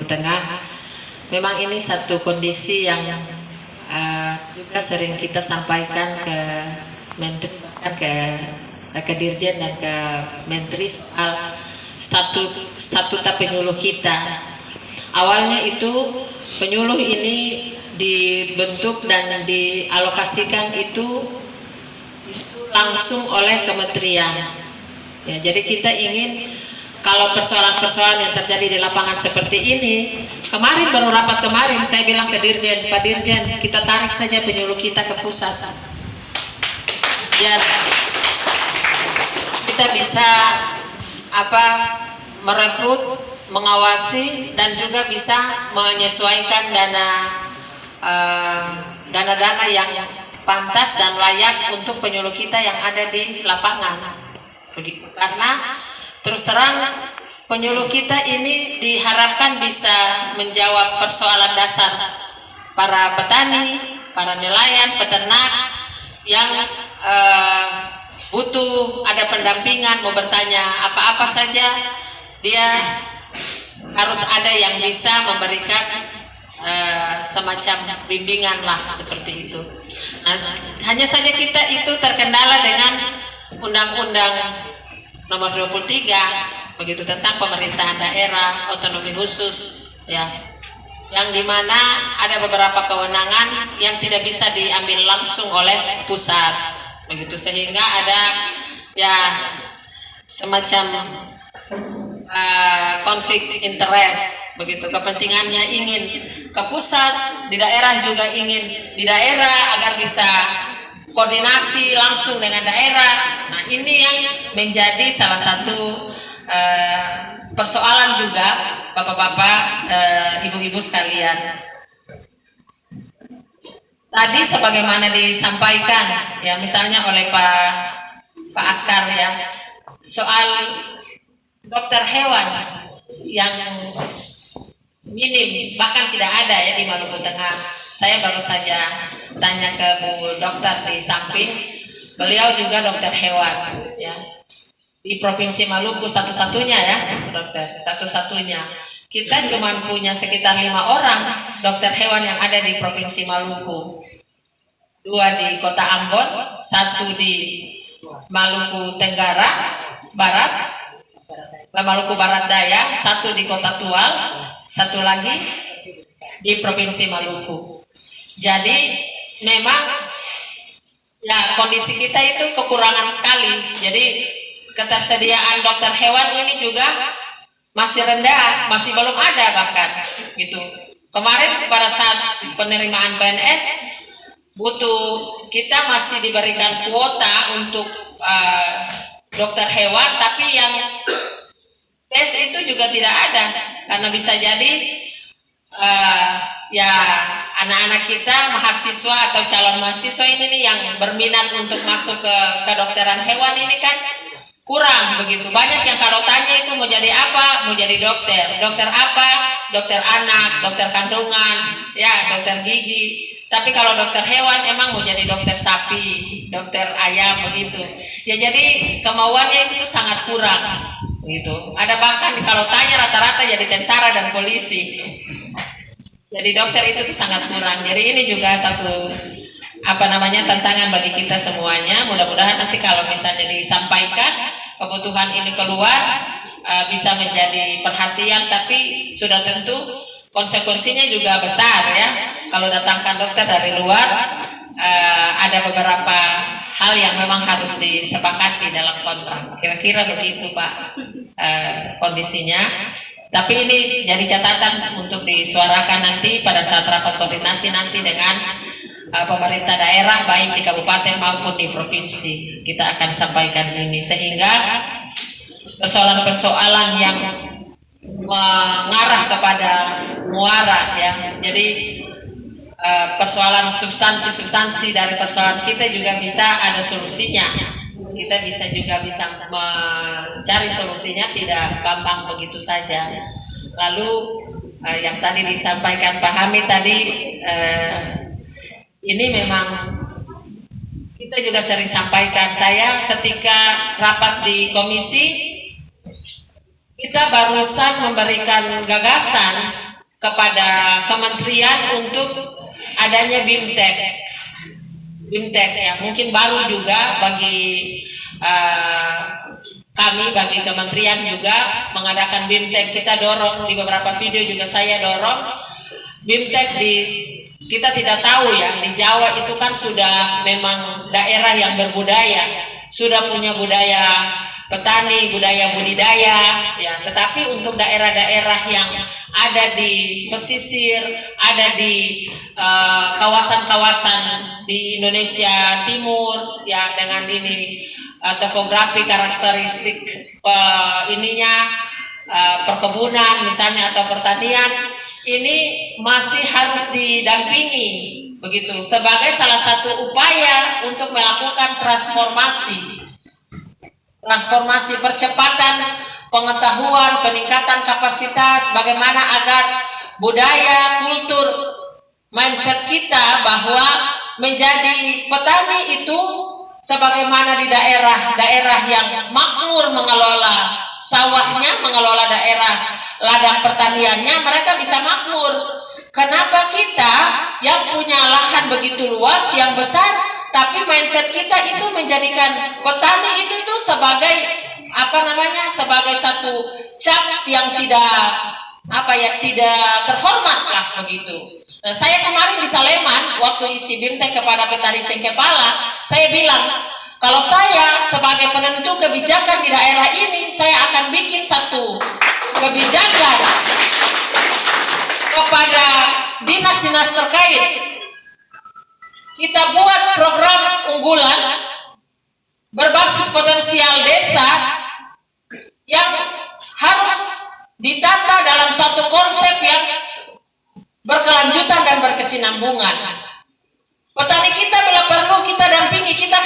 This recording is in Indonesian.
Maluku Tengah. Memang ini satu kondisi yang juga sering kita sampaikan ke Menteri, bahkan ke Dirjen dan ke Menteri soal statuta penyuluh kita. Awalnya itu penyuluh ini dibentuk dan dialokasikan itu langsung oleh kementerian. Ya, jadi kita ingin kalau persoalan-persoalan yang terjadi di lapangan seperti ini, kemarin baru rapat kemarin saya bilang ke Dirjen, Pak Dirjen, kita tarik saja penyuluh kita ke pusat. Ya, kita bisa merekrut, mengawasi dan juga bisa menyesuaikan dana-dana yang pantas dan layak untuk penyuluh kita yang ada di lapangan. Begitu. Karena terus terang penyuluh kita ini diharapkan bisa menjawab persoalan dasar para petani, para nelayan, peternak yang butuh ada pendampingan, mau bertanya apa-apa saja, dia harus ada yang bisa memberikan semacam bimbingan lah seperti itu. Nah, hanya saja kita itu terkendala dengan Undang-Undang Nomor 23 begitu tentang pemerintahan daerah otonomi khusus, ya, yang dimana ada beberapa kewenangan yang tidak bisa diambil langsung oleh pusat, begitu, sehingga ada ya semacam konflik interest, begitu, kepentingannya ingin ke pusat, di daerah juga ingin di daerah agar bisa koordinasi langsung dengan daerah. Nah, ini yang menjadi salah satu persoalan juga bapak-bapak, ibu-ibu sekalian. Tadi sebagaimana disampaikan ya misalnya oleh Pak Askar ya, soal dokter hewan yang minim bahkan tidak ada ya di Maluku Tengah. Saya baru saja tanya ke Bu Dokter di samping, beliau juga dokter hewan ya di Provinsi Maluku, satu-satunya ya dokter, satu-satunya. Kita cuma punya sekitar 5 orang dokter hewan yang ada di Provinsi Maluku, 2 di Kota Ambon, 1 di Maluku Tenggara Barat, Maluku Barat Daya, 1 di Kota Tual, 1 lagi di Provinsi Maluku. Jadi memang ya kondisi kita itu kekurangan sekali. Jadi ketersediaan dokter hewan ini juga masih rendah, masih belum ada bahkan gitu. Kemarin pada saat penerimaan PNS kita masih diberikan kuota untuk dokter hewan, tapi yang tes itu juga tidak ada karena bisa jadi ya anak-anak kita, mahasiswa atau calon mahasiswa ini nih yang berminat untuk masuk ke kedokteran hewan ini kan kurang begitu. Banyak yang kalau tanya itu mau jadi apa, mau jadi dokter, dokter apa, dokter anak, dokter kandungan, ya dokter gigi. Tapi kalau dokter hewan emang mau jadi dokter sapi, dokter ayam begitu. Ya jadi kemauannya itu tuh sangat kurang gitu. Ada bahkan kalau tanya rata-rata jadi tentara dan polisi. Jadi dokter itu tuh sangat kurang. Jadi ini juga satu tantangan bagi kita semuanya. Mudah-mudahan nanti kalau misalnya disampaikan kebutuhan ini keluar bisa menjadi perhatian, tapi sudah tentu konsekuensinya juga besar ya. Kalau datangkan dokter dari luar ada beberapa hal yang memang harus disepakati dalam kontrak. Kira-kira begitu Pak kondisinya. Tapi ini jadi catatan untuk disuarakan nanti pada saat rapat koordinasi nanti dengan pemerintah daerah baik di kabupaten maupun di provinsi. Kita akan sampaikan ini sehingga persoalan-persoalan yang mengarah kepada muara ya. Jadi persoalan substansi dari persoalan kita juga bisa ada solusinya. Kita bisa mencari solusinya, tidak gampang begitu saja. Lalu yang tadi disampaikan Pak Hamid tadi, ini memang kita juga sering sampaikan. Saya ketika rapat di komisi, kita barusan memberikan gagasan kepada kementerian untuk adanya BIMTEK. BIMTEK ya, mungkin baru juga bagi kami, bagi kementerian juga mengadakan BIMTEK. Kita dorong di beberapa video juga saya dorong BIMTEK kita tidak tahu ya, di Jawa itu kan sudah memang daerah yang berbudaya, sudah punya budaya petani, budaya budidaya ya, tetapi untuk daerah-daerah yang ada di pesisir, ada di kawasan-kawasan di Indonesia Timur ya, dengan ini topografi karakteristik perkebunan misalnya atau pertanian, ini masih harus didampingi begitu sebagai salah satu upaya untuk melakukan transformasi percepatan pengetahuan, peningkatan kapasitas, bagaimana agar budaya, kultur, mindset kita bahwa menjadi petani itu sebagaimana di daerah-daerah yang makmur mengelola sawahnya, mengelola daerah ladang pertaniannya, mereka bisa makmur. Kenapa kita yang punya lahan begitu luas, yang besar, tapi mindset kita itu menjadikan petani itu sebagai sebagai satu cap yang tidak terhormat lah begitu. Nah, saya kemarin di Saleman waktu isi BIMTEK kepada petani Cengkepala, saya bilang kalau saya sebagai penentu kebijakan di daerah ini, saya akan bikin satu kebijakan kepada dinas-dinas terkait. Kita buat program unggulan berbasis potensial desa yang harus ditata dalam suatu konsep yang berkelanjutan dan berkesinambungan. Petani kita bila perlu kita dampingi, kita